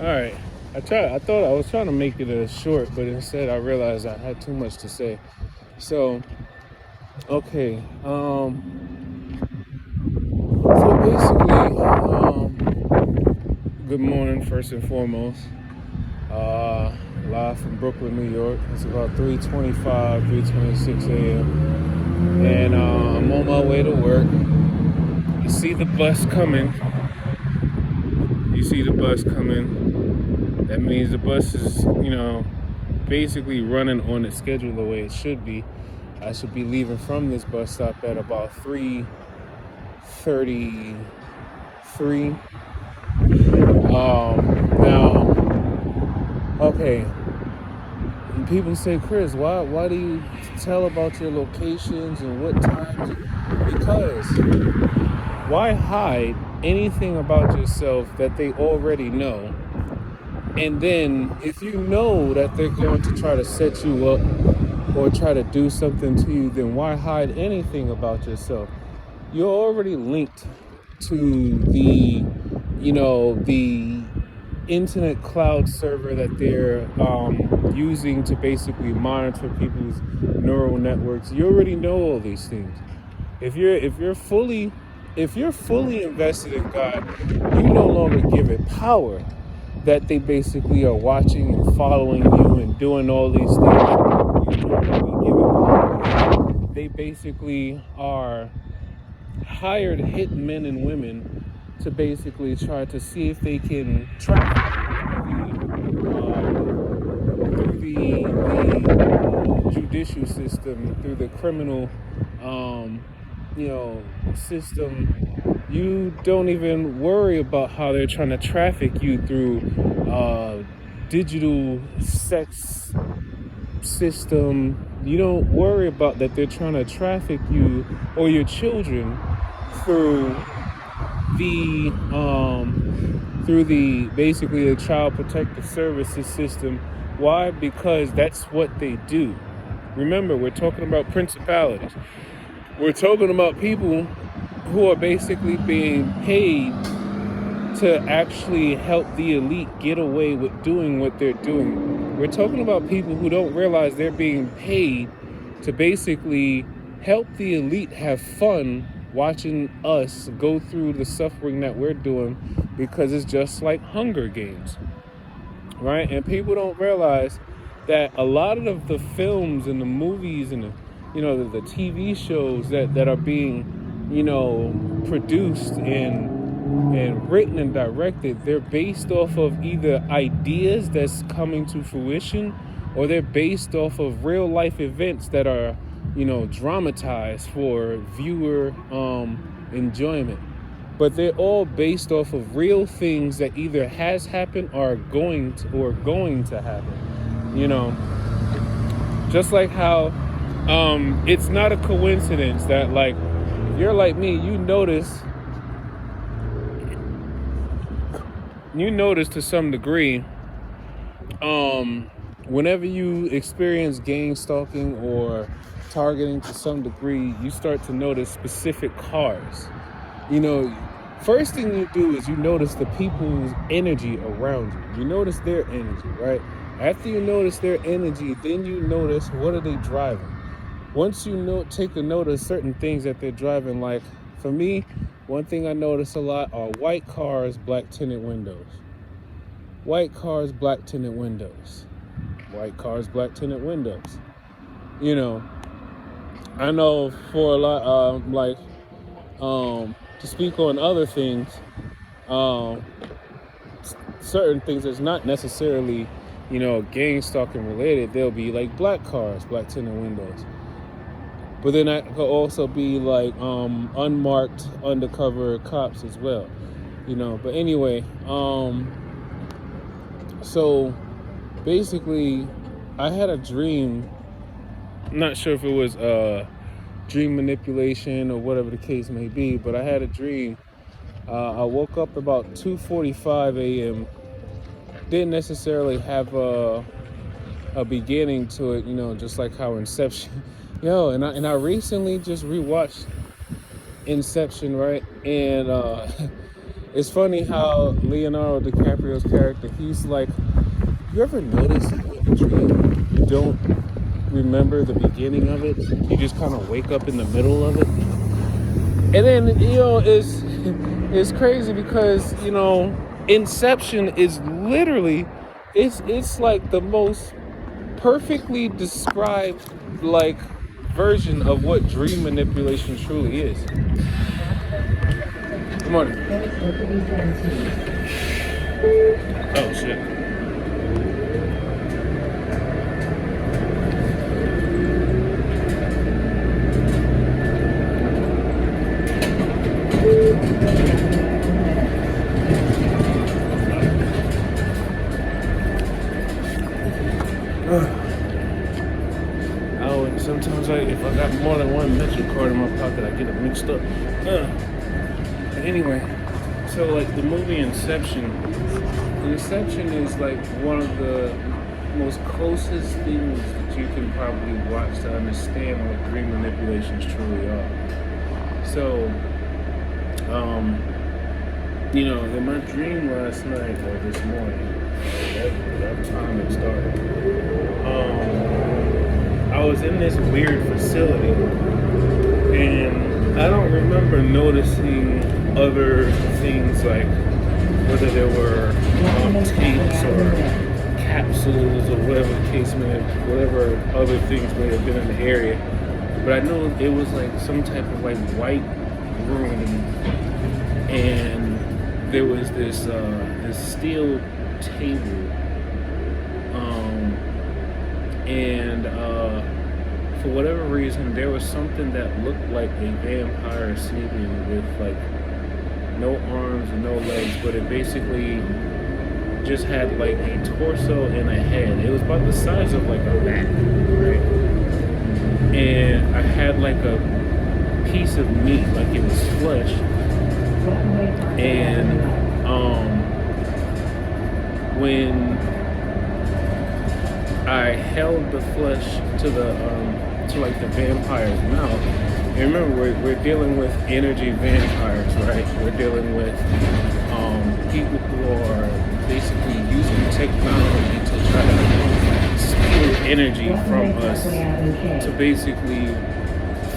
All right. I thought I was trying to make it a short, but instead I realized I had too much to say. So, okay. So basically, good morning first and foremost. Live from Brooklyn, New York. It's about 3:25, 3:26 a.m. And I'm on my way to work. You see the bus coming. You see the bus coming. That means the bus is, basically running on its schedule the way it should be. I should be leaving from this bus stop at about 3:33. Now, okay. And people say, Chris, why do you tell about your locations and what times? Because why hide anything about yourself that they already know? And then if you know that they're going to try to set you up or try to do something to you, then why hide anything about yourself? You're already linked to the internet cloud server that they're using to basically monitor people's neural networks. You already know all these things. If you're fully invested in God, you no longer give it power that they basically are watching and following you and doing all these things. You no longer give it power. They basically are hired hitmen and women to basically try to see if they can track through the judicial system, through the criminal, system. You don't even worry about how they're trying to traffic you through digital sex system. You don't worry about that they're trying to traffic you or your children through the basically the child protective services system. Why? Because that's what they do. Remember, we're talking about principalities. We're talking about people who are basically being paid to actually help the elite get away with doing what they're doing. We're talking about people who don't realize they're being paid to basically help the elite have fun watching us go through the suffering that we're doing, because it's just like Hunger Games, right? And people don't realize that a lot of the films and the movies and the TV shows that are being produced and written and directed, they're based off of either ideas that's coming to fruition, or they're based off of real life events that are dramatized for viewer enjoyment. But they're all based off of real things that either has happened or going to happen. Just like how it's not a coincidence that, like, if you're like me, you notice to some degree, whenever you experience gang stalking or targeting to some degree, you start to notice specific cars. First thing you do is you notice the people's energy around you. You notice their energy, right? After you notice their energy, then you notice, what are they driving? Once you take a note of certain things that they're driving, like for me, one thing I notice a lot are white cars, black tinted windows. White cars, black tinted windows. White cars, black tinted windows. I know for a lot, to speak on other things, certain things that's not necessarily, gang stalking related, they'll be like black cars, black tinted windows. But then that could also be like unmarked undercover cops as well, But anyway, so basically, I had a dream. I'm not sure if it was dream manipulation or whatever the case may be, but I had a dream. I woke up about 2:45 a.m. Didn't necessarily have a beginning to it, just like how Inception. And I recently just rewatched Inception, right? And It's funny how Leonardo DiCaprio's character, he's like, you ever notice how in a dream you don't remember the beginning of it? You just kind of wake up in the middle of it. And then, it's crazy because, Inception is literally, it's like the most perfectly described, like, version of what dream manipulation truly is. Good morning. Oh, shit. Oh, and sometimes if I got more than one Metro card in my pocket, I get it mixed up. But anyway, so like the movie Inception is like one of the most closest things that you can probably watch to understand what dream manipulations truly are. So, in my dream last night or this morning, whatever time it started, I was in this weird facility, and I don't remember noticing other things like whether there were tapes or capsules or whatever the case may have, whatever other things may have been in the area. But I know it was like some type of like white room, and there was this steel table, and for whatever reason there was something that looked like a vampire sleeping with like no arms and no legs, but it basically just had like a torso and a head. It was about the size of like a bat, right? And I had like a piece of meat, like it was flesh, and when I held the flesh to like the vampire's mouth. And remember, we're dealing with energy vampires, right? We're dealing with people who are basically using technology to try to steal energy from us to basically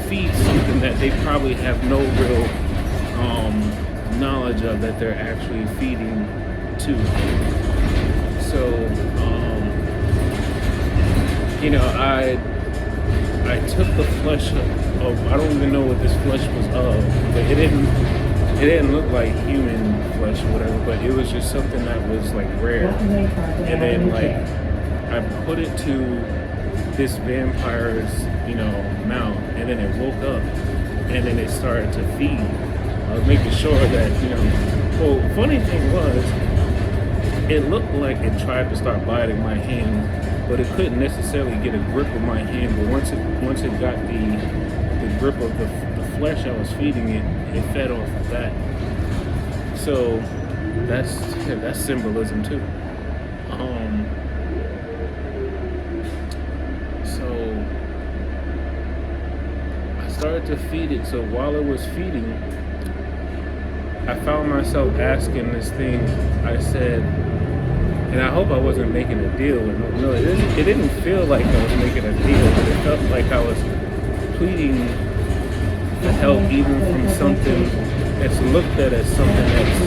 feed something that they probably have no real knowledge of that they're actually feeding to. So, I took the flesh of, I don't even know what this flesh was of, but it didn't look like human flesh or whatever, but it was just something that was like rare. And then like I put it to this vampire's, mouth, and then it woke up, and then it started to feed. I was making sure that, well, funny thing was, it looked like it tried to start biting my hand, but it couldn't necessarily get a grip of my hand. But once it got the grip of the flesh I was feeding it, it fed off of that. So that's symbolism too. So I started to feed it. So while it was feeding, I found myself asking this thing. I said, and I hope I wasn't making a deal. No, it didn't feel like I was making a deal, but it felt like I was pleading for help, even from something that's looked at as something that's,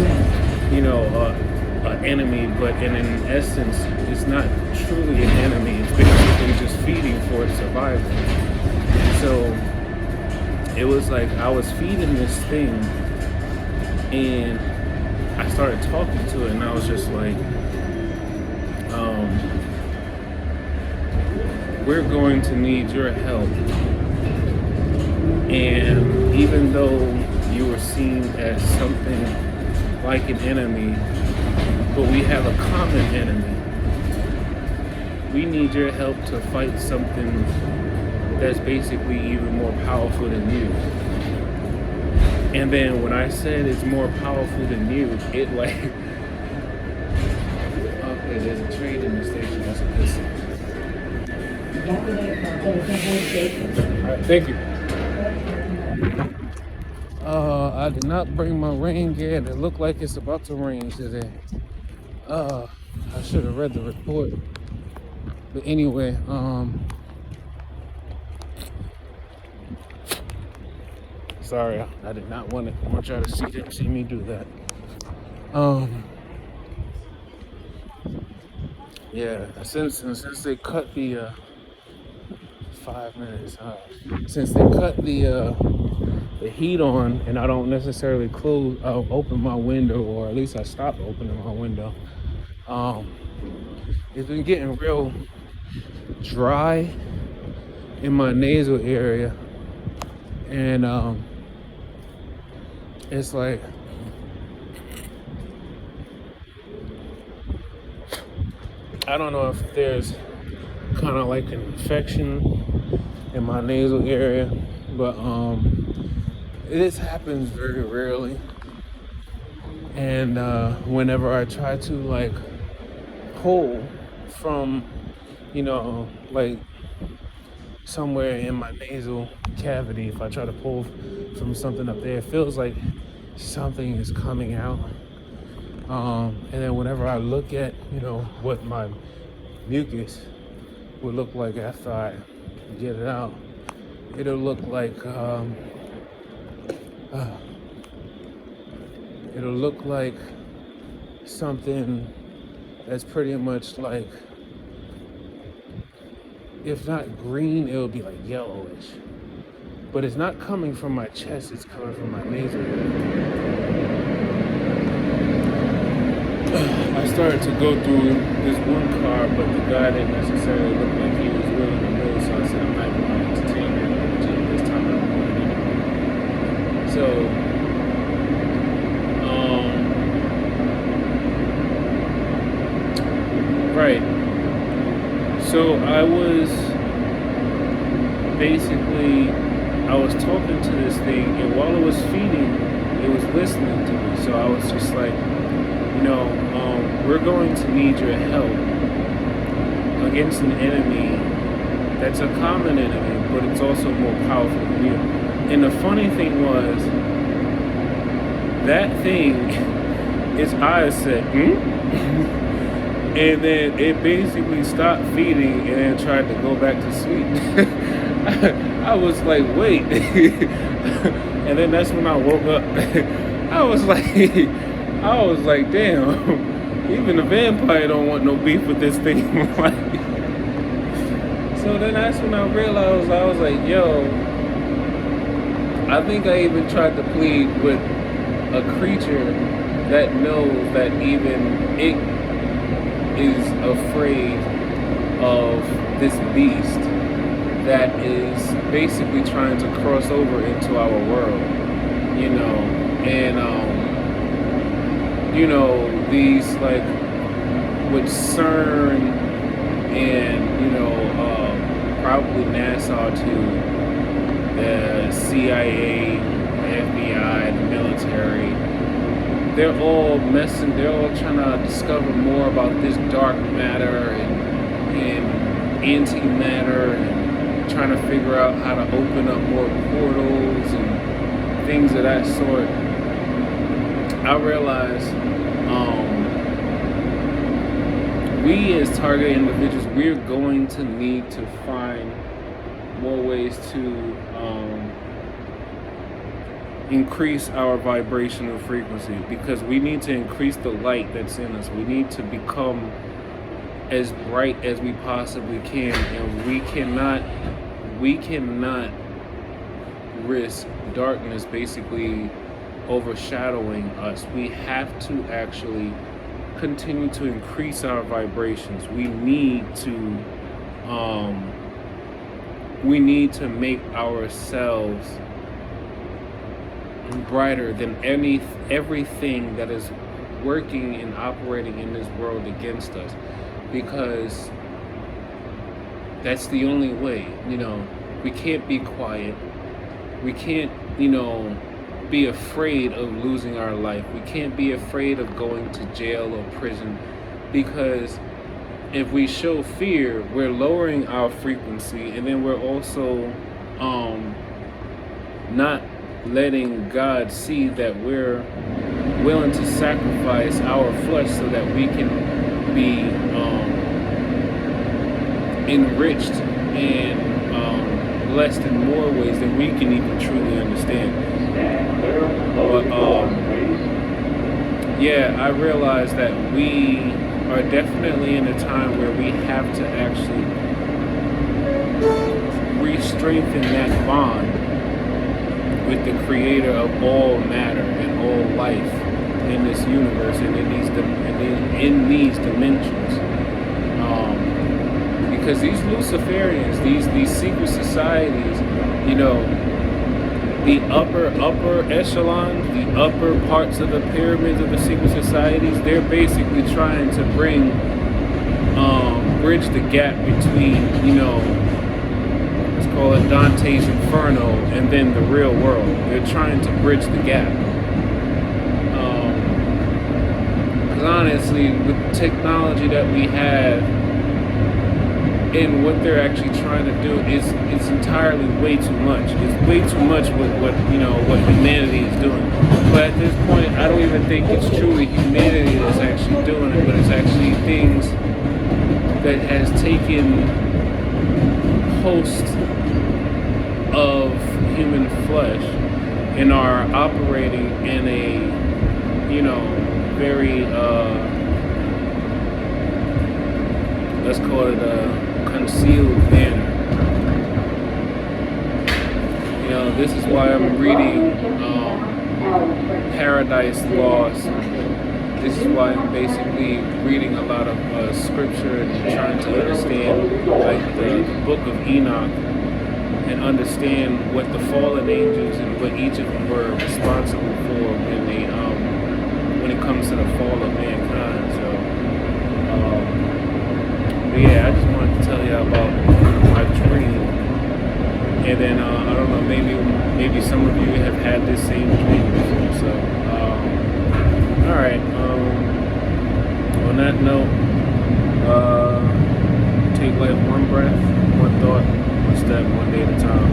an enemy, but in essence, it's not truly an enemy. It's basically just feeding for its survival. So it was like I was feeding this thing, and I started talking to it, and I was just like, we're going to need your help. And even though you were seen as something like an enemy, but we have a common enemy. We need your help to fight something that's basically even more powerful than you. And then when I said it's more powerful than you, it like, okay, there's a train in the station, that's a good sign. Alright, thank you. I I did not bring my rain gear, and it looked like it's about to rain today. I should have read the report. But anyway, sorry, I did not want y'all to see me do that. Yeah, since they cut the 5 minutes, since they cut the heat on, and I don't necessarily open my window, or at least I stopped opening my window. It's been getting real dry in my nasal area, and it's like I don't know if there's kind of like an infection in my nasal area, but this happens very rarely. And whenever I try to like pull from, like somewhere in my nasal cavity, if I try to pull from something up there, it feels like something is coming out. And then whenever I look at, what my mucus would look like after I get it out, it'll look like something that's pretty much like, if not green, it'll be like yellowish. But it's not coming from my chest, it's coming from my nasal area. I started to go through this one car, but the guy didn't necessarily look like he was willing to move, so I said I'm not going to entertain that energy this time I'm going anyway. So, right. So I was talking to this thing, and while it was feeding, it was listening to me. So I was just like, we're going to need your help against an enemy that's a common enemy, but it's also more powerful than you. And the funny thing was, that thing, its eyes said, and then it basically stopped feeding and then tried to go back to sleep. I was like, wait. And then that's when I woke up. I was like, damn, even the vampire don't want no beef with this thing. So then that's when I realized, I was like, yo, I think I even tried to plead with a creature that knows that even it is afraid of this beast that is basically trying to cross over into our world, and these like with CERN and probably NASA too, the CIA, the FBI, the military, they're all trying to discover more about this dark matter and antimatter, and trying to figure out how to open up more portals and things of that sort. I realized we as target individuals, we're going to need to find more ways to increase our vibrational frequency, because we need to increase the light that's in us. We need to become as bright as we possibly can, and we cannot risk darkness basically overshadowing us. We have to actually continue to increase our vibrations. We need to make ourselves brighter than everything that is working and operating in this world against us, because that's the only way. We can't be quiet. We can't, be afraid of losing our life. We can't be afraid of going to jail or prison, because if we show fear, we're lowering our frequency, and then we're also not letting God see that we're willing to sacrifice our flesh so that we can be enriched and blessed in more ways than we can even truly understand. But yeah, I realize that we are definitely in a time where we have to actually re-strengthen that bond with the creator of all matter and all life in this universe and in these dimensions. Because these Luciferians, these secret societies, you know, the upper echelons, the upper parts of the pyramids of the secret societies, they're basically trying to bridge the gap between, you know, let's call it Dante's Inferno and then the real world. They're trying to bridge the gap. Because honestly, with the technology that we have, and what they're actually trying to do is it's entirely way too much. It's way too much with what humanity is doing. But at this point, I don't even think it's truly humanity that's actually doing it, but it's actually things that has taken host of human flesh and are operating in a, you know, very let's call it a concealed manner. You know, this is why I'm reading Paradise Lost. This is why I'm basically reading a lot of scripture and trying to understand, like the book of Enoch, and understand what the fallen angels and what each of them were responsible for when it comes to the fall of mankind. So, but yeah, I just wanted to tell you about my dream, and then I don't know, maybe some of you have had this same dream before. So, all right. On that note, take life one breath, one thought, one step, one day at a time.